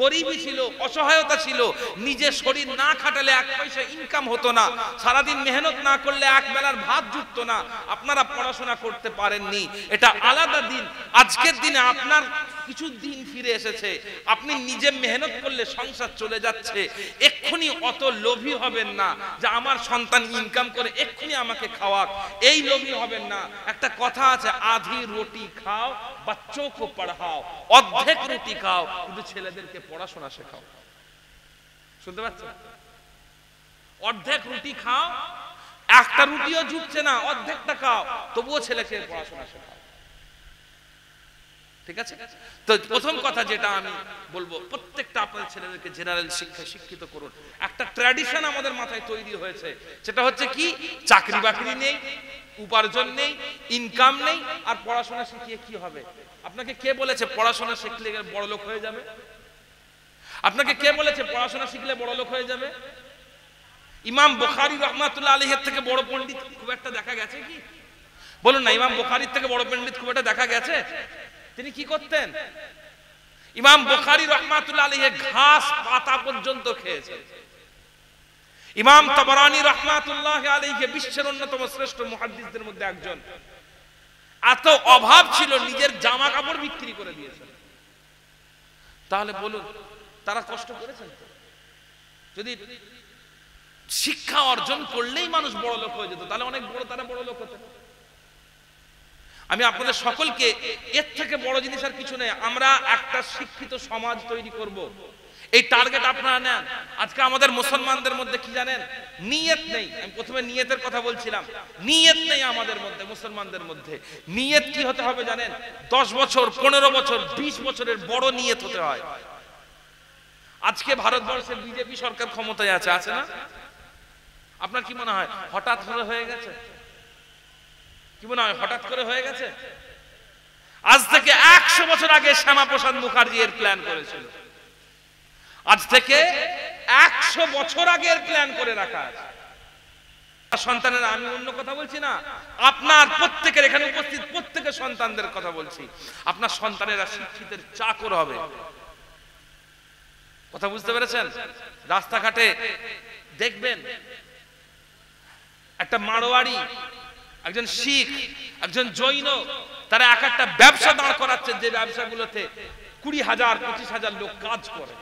গরিবী ছিল, অসহায়তা ছিল, নিজের শরীর না খাটালে এক পয়সা ইনকাম হতো না, সারাদিন মেহনত না করলে এক বেলার ভাত জুটতো না, আপনারা পড়াশোনা করতে পারেননি, এটা আলাদা দিন। আজকের দিনে আপনার কিছু দিন ফিরে এসেছে, আপনি নিজে মেহনত করলে সংসার চলে যাচ্ছে। এক্ষুনি অত লোভী হবেন না যে আমার সন্তান ইনকাম করে এক্ষুনি আমাকে খাওয়াক, এই লোভী হবেন না। একটা কথা আছে, আধি রুটি খাও বাচ্চো কো পড়াও, অর্ধেক রুটি খাও কিন্তু ছেলেদেরকে পড়াশোনা শেখাও। শুনতে পাচ্ছেন? অর্ধেক রুটি খাও, একটা রুটিও জুটছে না, অর্ধেকটা খাও, তবুও ছেলেকে পড়াশোনা শেখাও, ঠিক আছে? তো প্রথম কথা যেটা আমি বলবো, প্রত্যেকটা আপনাদের ছেলেদেরকে জেনারেল শিক্ষায় শিক্ষিত করুন। একটা ট্র্যাডিশন আমাদের মাথায় তৈরি হয়েছে, সেটা হচ্ছে কি, চাকরি বাকরি নেই, উপার্জন নেই, ইনকাম নেই, আর পড়াশোনা শিখিয়ে কি হবে? আপনাকে কে বলেছে পড়াশোনা শিখলে বড় লোক হয়ে যাবে? আপনাকে কে বলেছে পড়াশোনা শিখলে বড় লোক হয়ে যাবে? ইমাম বুখারী রাহমাতুল্লাহ আলাইহির থেকে বড় পণ্ডিত খুব একটা দেখা গেছে কি? বলুন না, ইমাম বুখারীর থেকে বড় পণ্ডিত খুব একটা দেখা গেছে? তিনি কি করতেন? ইমাম বুখারী রাহমাতুল্লাহ আলাইহি ঘাস পাতা পর্যন্ত খেয়েছেন। ইমাম তাবরানী রাহমাতুল্লাহ আলাইহি বিশ্বের অন্যতম শ্রেষ্ঠ মুহাদ্দিসদের মধ্যে একজন। এত অভাব ছিল, নিজের জামা কাপড় বিক্রি করে দিয়েছেন। তাহলে বলুন, তারা কষ্ট করেছেন তো? যদি শিক্ষা অর্জন করলেই মানুষ বড় লোক হয়ে যেত, তাহলে অনেক বড়, তারা বড় লোক হতেন। আমি আপনাদের সকলকে, এর থেকে বড় জিনিস আর কিছু নেই, আমরা একটা শিক্ষিত সমাজ তৈরি করব, এই টার্গেট আপনারা নেন। আজকে আমাদের মুসলমানদের মধ্যে কি জানেন, নিয়ত নেই। আমি প্রথমে নিয়তের কথা বলছিলাম, নিয়ত নেই আমাদের মধ্যে, মুসলমানদের মধ্যে। নিয়ত কি হতে হবে জানেন? 10 বছর, 15 বছর, 20 বছরের বড় নিয়ত হতে হয়। আজকে ভারতবর্ষের বিজেপি সরকার ক্ষমতায় আছে, আছে না? আপনার কি মনে হয় হঠাৎ করে হয়ে গেছে? কি মনে হয় হঠাৎ করে হয়ে গেছে? আজ থেকে 100 বছর আগে শ্যামাপ্রসাদ মুখার্জি এর প্ল্যান করেছিল। আজ থেকে 100 বছর আগের প্ল্যান করে রাখা আছে। সন্তানেরা, আমি অন্য কথা বলছি না, আপনার প্রত্যেকের, এখানে উপস্থিত প্রত্যেকের সন্তানদের কথা বলছি। আপনার সন্তানেরা শিক্ষিতের চাকর হবে। কথা বুঝতে পেরেছেন? রাস্তাঘাটে দেখবেন একটা মারোয়ারি, একজন শিখ, একজন জৈন, তারা এক একটা ব্যবসা দাঁড় করাচ্ছে, যে ব্যবসাগুলোতে 20,000 25,000 লোক কাজ করে।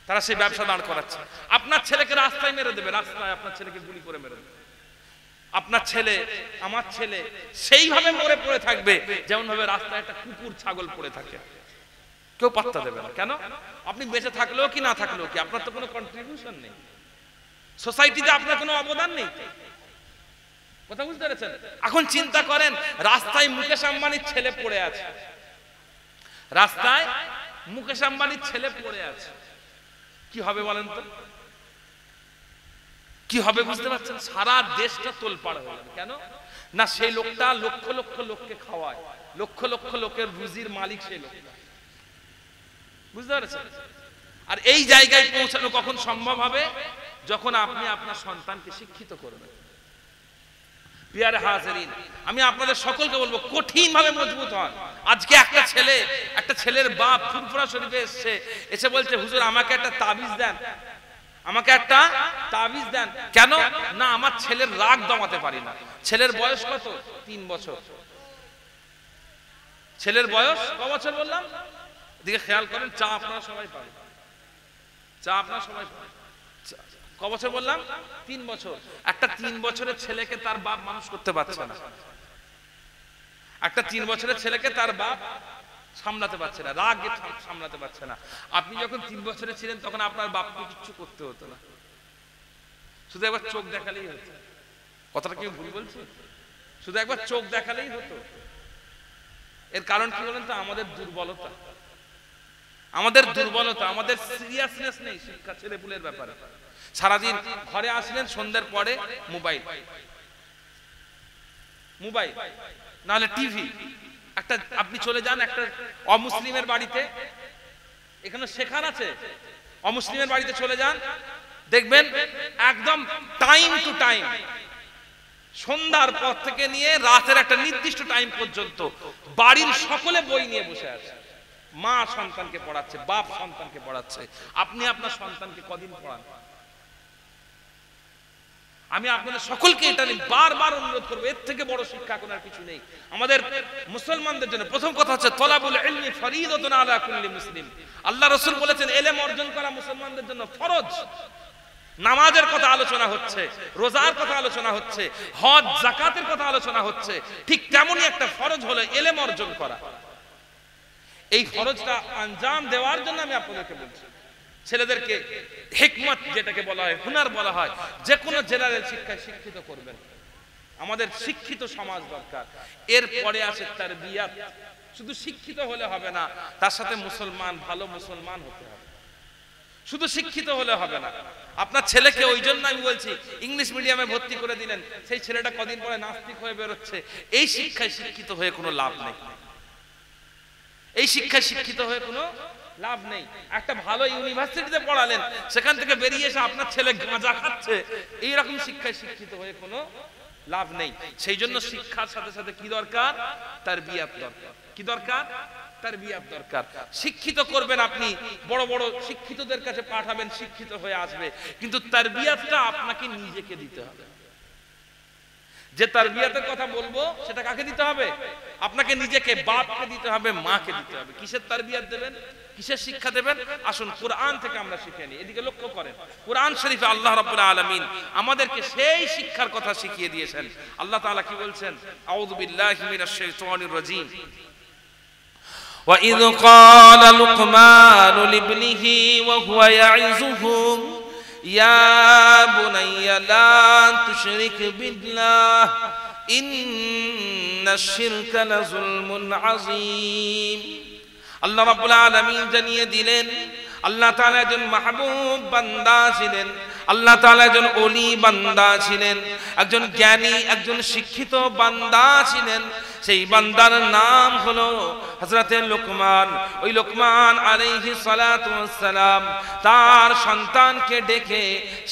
তারা সেই ব্যবসা দাঁড় করাচ্ছে। আপনার ছেলেকে রাস্তায় মেরে দেবে, রাস্তায় আপনার ছেলেকে গুলি করে মেরে দেবে। আপনার ছেলে, আমার ছেলে সেইভাবে মরে পড়ে থাকবে যেমন ভাবে রাস্তায় একটা কুকুর ছাগল পড়ে থাকে, কেউ পাত্তা দেবে না। কেন? আপনি বেঁচে থাকলেও কি না থাকলেও কি, আপনার তো কোনো কন্ট্রিবিউশন নেই, সোসাইটিতে আপনার কোনো অবদান নেই। কথা বুঝতে পেরেছেন? এখন চিন্তা করেন, রাস্তায় মুকেশ আম্বানির ছেলে পড়ে আছে, রাস্তায় মুকেশ আম্বানির ছেলে পড়ে আছে, কি হবে বলেন তো? কি হবে বুঝতে পারছেন? সারা দেশটা তোলপাড় হয়ে যাবে। কেন না? সেই লোকটা লক্ষ লক্ষ লোককে খাওয়ায়, লক্ষ লক্ষ লোকের রুজির মালিক সেই লোকটা। বুঝতে পারছেন? আর এই জায়গায় পৌঁছানো কখন সম্ভব হবে? যখন আপনি আপনার সন্তানকে শিক্ষিত করবেন। প্রিয় হাজিরিন, আমি আপনাদের সকলকে বলবো, কঠিন ভাবে মজবুত হন। আজকে একটা ছেলের বাপ ফুরফুরা শরীফে এসে বলছে, হুজুর আমাকে একটা তাবিজ দেন, আমাকে একটা তাবিজ দেন। কেন না? আমার ছেলের রাগ দমাতে পারি না। ছেলের বয়স কত? 3 বছর। ছেলের বয়স ক বছর বললাম? দিকে খেয়াল করেন, চা আপনারা সবাই পাবেন, চা আপনারা সবাই পাবেন। ক বছর বললাম? 3 বছর। একটা 3 বছরের ছেলেকে তার বাপ মানুষ করতে পারছে না, একটা 3 বছরের ছেলেকে তার বাপ সামলাতে পারছে না, রাগে সামলাতে পারছে না। আপনি যখন 3 বছরের ছিলেন তখন আপনার বাপকে কিছু করতে হতো না, শুধু একবার চোখ দেখালেই হতো। কথাটা কি ভুল বলছি? শুধু একবার চোখ দেখালেই হতো। এর কারণ কি বলেন তো? আমাদের দুর্বলতা, আমাদের দুর্বলতা, আমাদের সিরিয়াসনেস নেই শিক্ষা ছেলেপুলের ব্যাপারে। সারাদিন ঘরে আসলেন, সন্ধ্যার পরে মোবাইল, মোবাইল নাহলে টিভি। একটা আপনি চলে যান একটা অমুসলিমের বাড়িতে, এখানে শেখার আছে, অমুসলিমের বাড়িতে চলে যান, দেখবেন একদম টাইম টু টাইম, সন্ধ্যার পর থেকে নিয়ে রাতের একটা নির্দিষ্ট টাইম পর্যন্ত বাড়ির সকলে বই নিয়ে বসে আছে। মা সন্তানকে পড়াচ্ছে, বাপ সন্তানকে পড়াচ্ছে। আপনি আপনার সন্তানকে কদিন পড়ান? আমি আপনাদের সকলকে এটা নিয়ে বারবার অনুরোধ করবো, এর থেকে বড় শিক্ষা কোনো আর কিছু নেই আমাদের মুসলমানদের জন্য। প্রথম কথা হচ্ছে তলাবুল ইলমি ফরিদাতুন আলা কুল্লি মুসলিম। আল্লাহ রাসূল বলেছেন ইলম অর্জন করা মুসলমানদের জন্য ফরজ। নামাজের কথা আলোচনা হচ্ছে, রোজার কথা আলোচনা হচ্ছে, হজ যাকাতের কথা আলোচনা হচ্ছে, ঠিক তেমনই একটা ফরজ হলো ইলম অর্জন করা। এই ফরজটা আঞ্জাম দেওয়ার জন্য আমি আপনাদেরকে বলছি, ছেলেদেরকে হিকমত যেটাকে বলা হয়, হুনার বলা হয়, যে কোনো জেনারেল শিক্ষায় শিক্ষিত করবেন। আমাদের শিক্ষিত সমাজ দরকার। এরপরে আসে তারবিয়াত। শুধু শিক্ষিত হলে হবে না, তার সাথে মুসলমান, ভালো মুসলমান হতে হবে। শুধু শিক্ষিত হলে হবে না। আপনার ছেলেকে ওই জন্য আমি বলছি ইংলিশ মিডিয়ামে ভর্তি করে দিলেন, সেই ছেলেটা কদিন পরে নাস্তিক হয়ে বেরোচ্ছে। এই শিক্ষায় শিক্ষিত হয়ে কোনো লাভ নেই, এই শিক্ষায় শিক্ষিত হয়ে কোনো লাভ নেই। একটা ভালো ইউনিভার্সিটিতে পড়ালেন, সেখান থেকে বেরিয়ে এসে আপনার ছেলে গাঁজা খাচ্ছে, এইরকম শিক্ষায় শিক্ষিত হয়ে কোনো লাভ নেই। সেই জন্য শিক্ষার সাথে সাথে কি দরকার? তারবিয়াত দরকার। কি দরকার? তারবিয়াত দরকার। শিক্ষিত করবেন আপনি, বড় বড় শিক্ষিতদের কাছে পাঠাবেন, শিক্ষিত হয়ে আসবে, কিন্তু তারবিয়াতটা আপনাকে নিজেকে দিতে হবে। যে তারবিয়াতের কথা বলবো সেটা কাকে দিতে হবে? আপনাকে নিজেকে, বাপকে দিতে হবে, মাকে দিতে হবে। কিসের তারবিয়াত দেবেন? কিসের শিক্ষা দেবেন? আসুন কোরআন থেকে আমরা শিখে নিই। এদিকে লক্ষ্য করেন, কোরআন শরীফে আল্লাহ রাব্বুল আলামিন আমাদেরকে সেই শিক্ষার কথা শিখিয়ে দিয়েছেন। আল্লাহ তাআলা কি বলছেন? আউযু বিল্লাহি মিনাশ শাইতানির রাজীম। وَإِذْ قَالَ لُقْمَانُ لِابْنِهِ وَهُوَ يَعِظُهُ يَا بُنَيَّ لَا تُشْرِكْ بِاللَّهِ إِنَّ الشِّرْكَ لَظُلْمٌ عَظِيمٌ। আল্লাহ রাব্বুল আলামিন জানিয়ে দিলেন, আল্লাহ তাআলা একজন মাহবুব বান্দা ছিলেন, আল্লাহ তাআলা একজন ওলি বান্দা ছিলেন, একজন জ্ঞানী, একজন শিক্ষিত বান্দা ছিলেন। সেই বান্দার নাম হলো হযরতে লোকমান। ওই লোকমান আলাইহিস সালাতু ওয়াস সালাম তার সন্তানকে ডেকে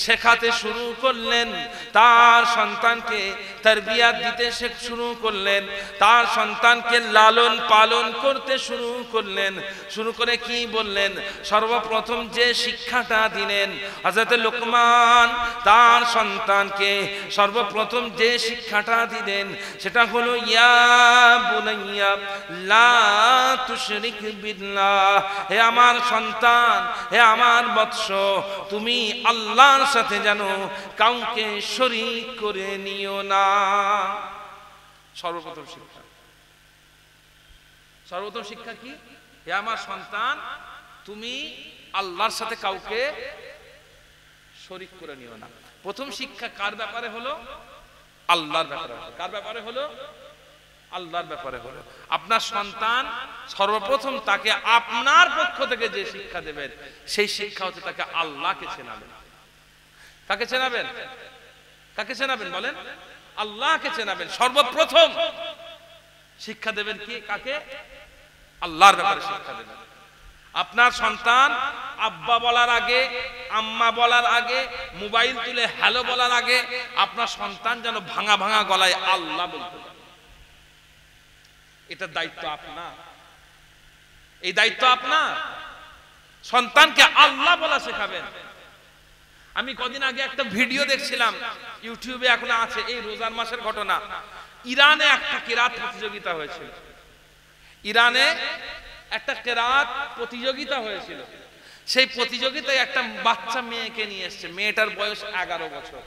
শেখাতে শুরু করলেন, তার সন্তানকে তারবিয়াত দিতে শুরু করলেন, তার সন্তানকে লালন পালন করতে শুরু করলেন। শুরু করে কি বললেন? সর্বপ্রথম যে শিক্ষাটা দিলেন হযরতে লোকমান তার সন্তানকে, সর্বপ্রথম যে শিক্ষাটা দিলেন সেটা হলো ইয়া বুনাইয়া লা তুশরিক বিল্লাহ। হে আমার সন্তান, হে আমার বৎস, তুমি আল্লাহর সাথে যেন কাউকে শরীক করে নিও না। সর্বপ্রথম শিক্ষা, সর্বপ্রথম শিক্ষা কি? হে আমার সন্তান, তুমি আল্লাহর সাথে কাউকে শরীক করে নিও না। প্রথম শিক্ষা কার ব্যাপারে হলো? আল্লাহর ব্যাপারে। কার ব্যাপারে হলো? আল্লাহর ব্যাপারে হলো। আপনার সন্তান সর্বপ্রথম তাকে আপনার পক্ষ থেকে যে শিক্ষা দেবেন সেই শিক্ষা হচ্ছে তাকে আল্লাহকে চেনাবেন। কাকে চেনাবেন? কাকে চেনাবেন বলেন? আল্লাহকে চেনাবেন। সর্বপ্রথম শিক্ষা দেবেন কি? কাকে? আল্লাহর ব্যাপারে শিক্ষা দেবেন। আপনার সন্তান আব্বা বলার আগে, আম্মা বলার আগে, মোবাইল তুলে হ্যালো বলার আগে আপনার সন্তান যেন ভাঙা ভাঙা গলায় আল্লাহ বলতে পারে। এটা দায়িত্ব আপনার, এই দায়িত্ব আপনার। সন্তানকে আল্লাহ বলা শেখাবেন। আমি কদিন আগে একটা ভিডিও দেখছিলাম, ইউটিউবে এখনো আছে, এই রোজার মাসের ঘটনা। ইরানে একটা কিরাত প্রতিযোগিতা হয়েছিল। ইরানে একটা কেরাত প্রতিযোগিতা হয়েছিল। সেই প্রতিযোগিতায় একটা বাচ্চা মেয়েকে নিয়ে এসছে। মেয়েটার বয়স 11 বছর।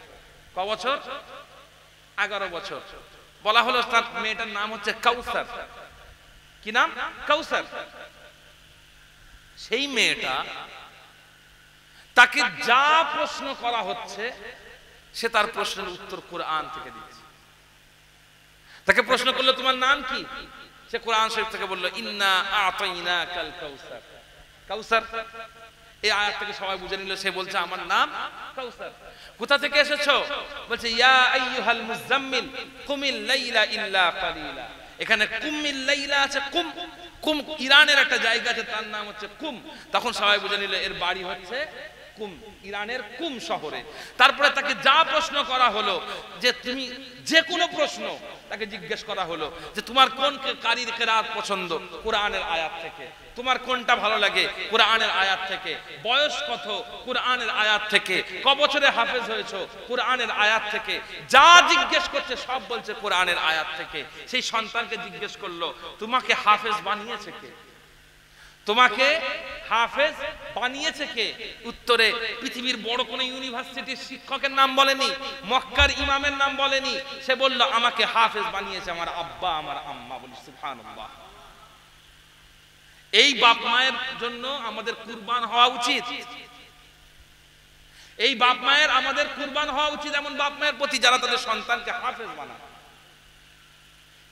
ক বছর? 11 বছর। বলা হলো তার মেয়েটার নাম হচ্ছে কাউসার। কি নাম? কাউসার। সেই মেয়েটা, তাকে যা প্রশ্ন করা হচ্ছে সে তার প্রশ্নের উত্তর কোরআন থেকে দিচ্ছে। তাকে প্রশ্ন করলো তোমার নাম কি? সে কোরআন শরীফ থেকে বলল ইন্না আ'তাইনাকাল কাউসার। কাউসার এই আয়াত থেকে সবাই বুঝে নিল সে বলছে আমার নাম কাউসার। কোথা থেকে এসেছো? বলছে ইয়া আইয়ুহাল মুজাম্মিল কুমিল লাইলা ইল্লা কালিলা। এখানে কুমিল লাইলা আছে, কুম কুম ইরানের একটা জায়গা আছে তার নাম হচ্ছে কুম। তখন সবাই বুঝে নিল এর বাড়ি হচ্ছে কুম, ইরানের কুম শহরে। তারপরে তাকে যা প্রশ্ন করা হলো, যে তুমি যে কোনো প্রশ্ন তাকে জিজ্ঞেস করা হলো যে তোমার কোন কারীর কিরাত পছন্দ? কোরআনের আয়াত থেকে। তোমার কোনটা ভালো লাগে? কোরআনের আয়াত থেকে। বয়স কত? কোরআনের আয়াত থেকে। ক বছরে হাফেজ হয়েছো? কোরআনের আয়াত থেকে। যা জিজ্ঞেস করছে সব বলছে কোরআনের আয়াত থেকে। সেই সন্তানকে জিজ্ঞেস করলো তোমাকে হাফেজ বানিয়েছে কে? তোমাকে হাফেজ বানিয়েছে কে? উত্তরে পৃথিবীর বড় কোন ইউনিভার্সিটির শিক্ষকের নাম বলেনি, মক্কার ইমামের নাম বলেনি। সে বলল আমাকে হাফেজ বানিয়েছে আমার আব্বা, আমার আম্মা। বলি সুবহানাল্লাহ। এই বাপ মায়ের জন্য আমাদের কুরবান হওয়া উচিত। এই বাপ মায়ের আমাদের কুরবান হওয়া উচিত এমন বাপ মায়ের প্রতি যারা তাদের সন্তানকে হাফেজ বানায়।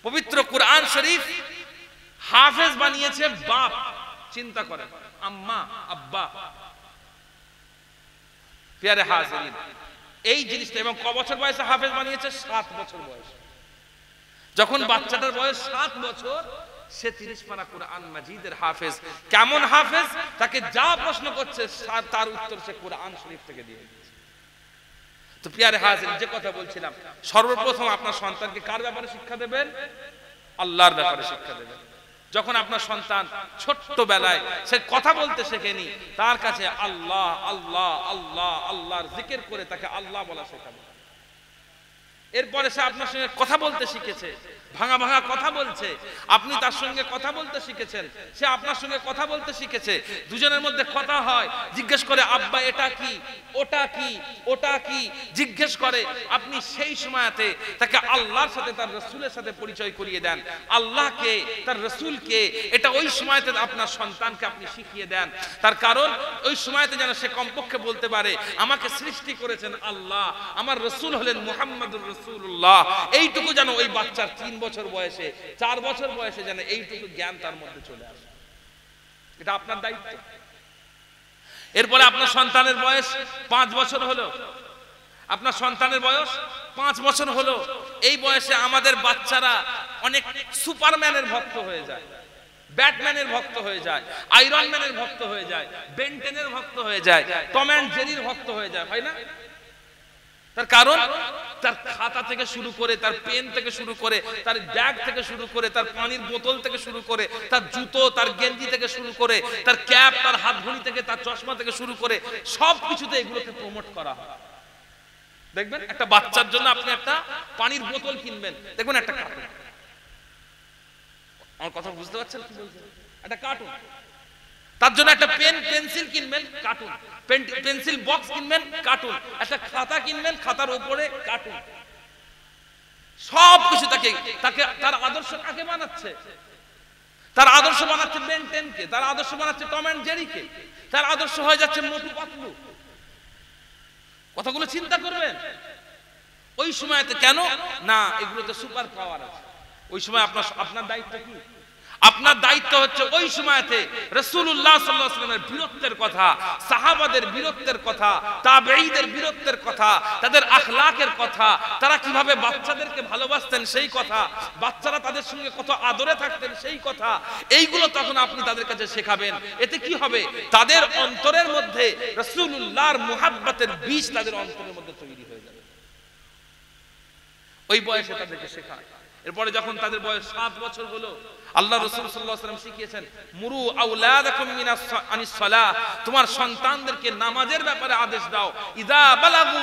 পবিত্র কোরআন শরীফ হাফেজ বানিয়েছে বাপ। চিন্তা করেন, আম্মা আব্বা। প্রিয় হাজিরিন, এই জিনিসটা এবং ক বছর বয়সে হাফেজ বানিয়েছে? 7 বছর বয়স। যখন বাচ্চাটার বয়স 7 বছর, সে 30 পারা কোরআন মাজিদের হাফেজ। কেমন হাফেজ? তাকে যা প্রশ্ন করছে তার উত্তর সে কোরআন শরীফ থেকে দিয়ে দিচ্ছে। তো প্রিয় হাজিরিন, যে কথা বলছিলাম, সর্বপ্রথম আপনার সন্তানকে কার ব্যাপারে শিক্ষা দেবেন? আল্লাহর ব্যাপারে শিক্ষা দেবেন। যখন আপনার সন্তান ছোট্ট বেলায় সে কথা বলতে শেখেনি, তার কাছে আল্লাহ আল্লাহ আল্লাহ আল্লাহর জিকির করে তাকে আল্লাহ বলা শেখাবেন। এরপরে সে আপনার সঙ্গে কথা বলতে শিখেছে, ভাঙা ভাঙা কথা বলছে, আপনি তার সঙ্গে কথা বলতে শিখেছেন, সে আপনার সঙ্গে কথা বলতে শিখেছে। দুজনের মধ্যে কথা হয়, জিজ্ঞেস করে আব্বা এটা কি, ওটা কি, ওটা কি, জিজ্ঞেস করে। আপনি সেই সময়তে তাকে আল্লাহর সাথে তার রাসূলের সাথে পরিচয় করিয়ে দেন। আল্লাহকে, তার রাসূলকে, এটা ওই সময়তে আপনার সন্তানকে আপনি শিখিয়ে দেন। তার কারণ ওই সময়তে যেন সে কমপক্ষে বলতে পারে আমাকে সৃষ্টি করেছেন আল্লাহ, আমার রাসূল হলেন মুহাম্মদুর রাসূলুল্লাহ। এইটুকু যেন ওই বাচ্চার 3 বছর বয়সে, 4 বছর বয়সে যেন এইটুকু জ্ঞান তার মধ্যে চলে আসে। এটা আপনার দায়িত্ব। এরপরে আপনার সন্তানের বয়স 5 বছর হলো, আপনার সন্তানের বয়স 5 বছর হলো। এই বয়সে আমাদের বাচ্চারা অনেক সুপারম্যানের ভক্ত হয়ে যায়, ব্যাটম্যানের ভক্ত হয়ে যায়, আয়রন ম্যানের ভক্ত হয়ে যায়, বেনটেনের ভক্ত হয়ে যায়, টম অ্যান্ড জেরির ভক্ত হয়ে যায়, হয় না? তার কারণ তার খাতা থেকে শুরু করে, তার পেন থেকে শুরু করে, তার ব্যাগ থেকে শুরু করে, তার পানির বোতল থেকে শুরু করে, তার জুতো, তার গেঞ্জি থেকে শুরু করে, তার ক্যাপ, তার হাত ঘড়ি থেকে, তার চশমা থেকে শুরু করে সব কিছুতে এগুলোকে প্রমোট করা হয়। দেখবেন একটা বাচ্চার জন্য আপনি একটা পানির বোতল কিনবেন, দেখবেন একটা কার্টুন। আমার কথা বুঝতে পারছেন কি বলছেন? একটা কার্টুন। তার জন্য একটা পেন পেন্সিল কিনবেন, কার্টুন। পেন্সিল বক্স কিনবেন, কার্টুন। একটা খাতা কিনবেন, খাতার উপরে কার্টুন। সব কিছু তাকে তার আদর্শ কাকে বানাচ্ছে? তার আদর্শ বানাচ্ছে বেন 10 কে, তার আদর্শ বানাচ্ছে টম অ্যান্ড জেরি কে, তার আদর্শ হয়ে যাচ্ছে মোটু পাতলু। কথাগুলো চিন্তা করবেন। ওই সময়তে কেন না, এগুলোতে সুপার পাওয়ার আছে। ওই সময় আপনার দায়িত্ব কি? আপনার দায়িত্ব হচ্ছে ওই সময়তে রাসূলুল্লাহ সাল্লাল্লাহু আলাইহি ওয়াসাল্লামের বীরত্বের কথা, সাহাবাদের বীরত্বের কথা, তাবেঈদের বীরত্বের কথা, তাদের আখলাকের কথা, তারা কিভাবে বাচ্চাদেরকে ভালোবাসতেন সেই কথা, বাচ্চারা তাদের সঙ্গে কত আদরে থাকতেন সেই কথা। এইগুলো তখন আপনি তাদের কাছে শেখাবেন। এতে কি হবে? তাদের অন্তরের মধ্যে রাসূলুল্লাহর মুহাব্বতের বীজ তাদের অন্তরের মধ্যে তৈরি হয়ে যাবে। ওই বয়সে তাদেরকে শেখায়। এরপরে যখন তাদের বয়স 7 বছর হলো, আল্লাহ রাসূল সাল্লাল্লাহু আলাইহি ওয়াসাল্লাম শিখিয়েছেন মুরু আওলাদাকুম আনিস সালাহ, তোমার সন্তানদেরকে নামাজের ব্যাপারে আদেশ দাও। ইযা বালাগু